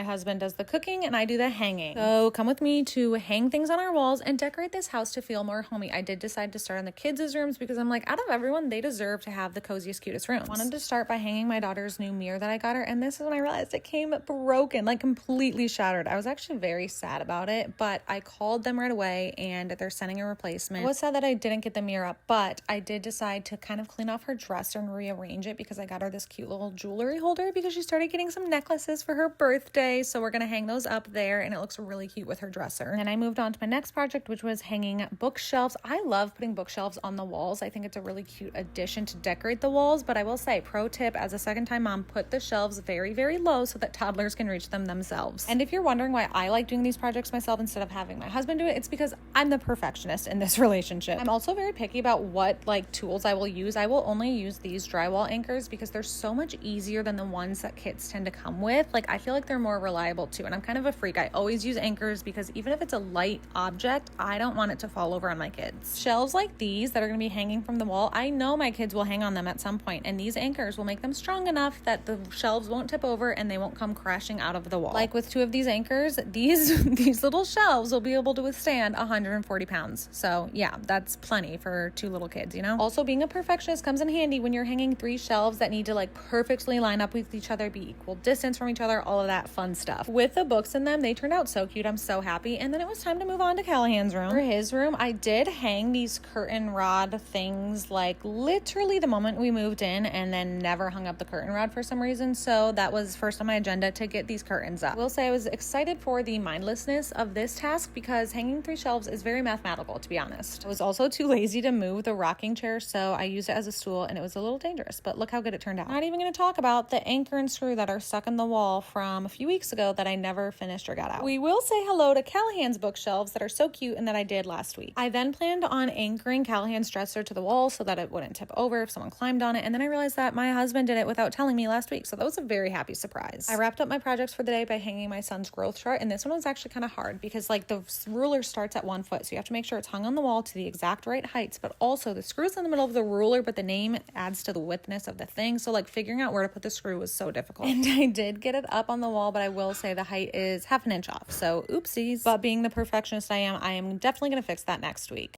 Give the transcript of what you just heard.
My husband does the cooking and I do the hanging. So come with me to hang things on our walls and decorate this house to feel more homey. I did decide to start in the kids' rooms because I'm like, out of everyone, they deserve to have the coziest, cutest rooms. I wanted to start by hanging my daughter's new mirror that I got her, and this is when I realized it came broken, like completely shattered. I was actually very sad about it, but I called them right away and they're sending a replacement. I was sad that I didn't get the mirror up, but I did decide to kind of clean off her dresser and rearrange it because I got her this cute little jewelry holder because she started getting some necklaces for her birthday. So we're going to hang those up there and it looks really cute with her dresser. And then I moved on to my next project, which was hanging bookshelves. I love putting bookshelves on the walls. I think it's a really cute addition to decorate the walls, but I will say, pro tip, as a second-time mom, put the shelves very, very low so that toddlers can reach them themselves. And if you're wondering why I like doing these projects myself instead of having my husband do it, it's because I'm the perfectionist in this relationship. I'm also very picky about what tools I will use. I will only use these drywall anchors because they're so much easier than the ones that kits tend to come with. I feel like they're more reliable too, and I'm kind of a freak. I always use anchors because even if it's a light object, I don't want it to fall over on my kids. Shelves like these that are going to be hanging from the wall, I know my kids will hang on them at some point, and these anchors will make them strong enough that the shelves won't tip over and they won't come crashing out of the wall. Like with 2 of these anchors, these little shelves will be able to withstand 140 pounds. So yeah, that's plenty for 2 little kids, you know? Also, being a perfectionist comes in handy when you're hanging 3 shelves that need to perfectly line up with each other, be equal distance from each other, all of that fun stuff. With the books in them, they turned out so cute. I'm so happy. And then it was time to move on to Callahan's room. For his room, I did hang these curtain rod things literally the moment we moved in, and then never hung up the curtain rod for some reason. So that was first on my agenda to get these curtains up. I will say I was excited for the mindlessness of this task because hanging 3 shelves is very mathematical, to be honest. I was also too lazy to move the rocking chair, so I used it as a stool and it was a little dangerous, but look how good it turned out. Not even going to talk about the anchor and screw that are stuck in the wall from a few weeks ago that I never finished or got out. We will say hello to Callahan's bookshelves that are so cute and that I did last week. I then planned on anchoring Callahan's dresser to the wall so that it wouldn't tip over if someone climbed on it, and then I realized that my husband did it without telling me last week, so that was a very happy surprise. I wrapped up my projects for the day by hanging my son's growth chart, and this one was actually kind of hard because the ruler starts at 1 foot, so you have to make sure it's hung on the wall to the exact right heights, but also the screw's in the middle of the ruler, but the name adds to the widthness of the thing, so figuring out where to put the screw was so difficult. And I did get it up on the wall, but I will say the height is half an inch off, so oopsies. But being the perfectionist I am definitely going to fix that next week.